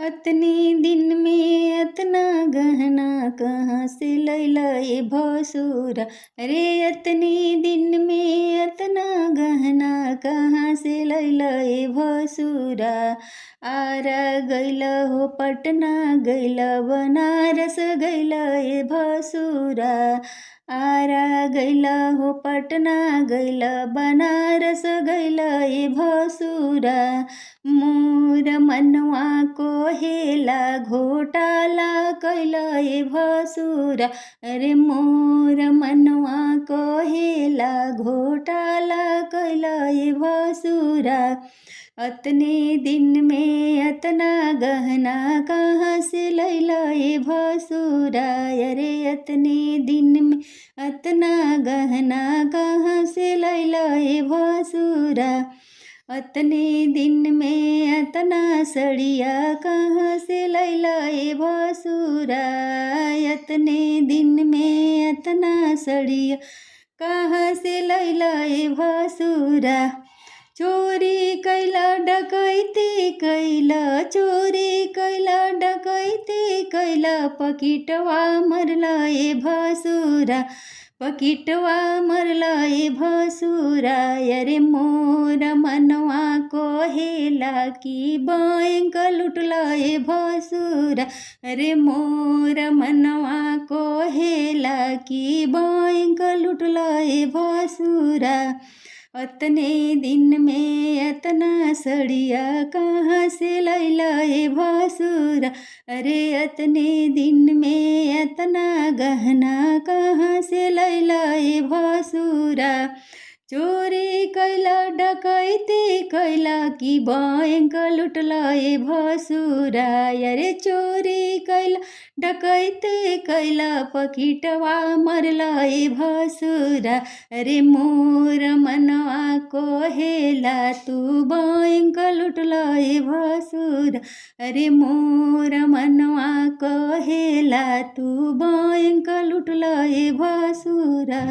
अतने दिन में अतना गहना कहाँ से लैला ए भसुरा। रे अतने दिन में अतना गहना कहाँ से लैला ए भसुरा। आरा गैला हो पटना गैला बनारस गैला ए भसुरा। आरा गैला हो पटना गैला बनारस गैला ए भसुरा। मोर मनवा कोहेला घोटाला कैला ए भसुरा। अरे मोर मनवा कोहेला घोटाला कैला ए भसुरा। अतने दिन में अतना गहना कहाँ से लैला ए भसुरा। अरे अतने दिन में अतना गहना कहाँ से लैला ए भसुरा। अतने दिन में अतना सड़िया कहाँ से लैला ए भसुरा। अतने दिन में अतना सड़िया कहाँ से लैला ए भसुरा। चोरी कैला डकैती कैला चोरी कैला डकैती कैला पकिटवा मरला ए भसुरा। पकिटवा मरला ए भसुरा। अरे मोर मनवा कोहेला की बैंक लुटला ए भसुरा। अरे मोर मनवा कोहेला की बैंक लुटला ए भसुरा। अतने दिन में अतना सड़िया कहाँ से लैला ए भसुरा। अरे अतने दिन में अतना गहना कहाँ से लैला ए भसुरा। चोरी कैला डकैती कैला की बैंक लुटला ए भसुरा। अरे चोरी कैला डकैती कैला पकिटवा मरला ए भसुरा। अरे मोर मनवा कोहेला तू बैंक लुटला ए भसुरा। अरे मोर मनवा कोहेला तू बैंक लुटला ए भसुरा।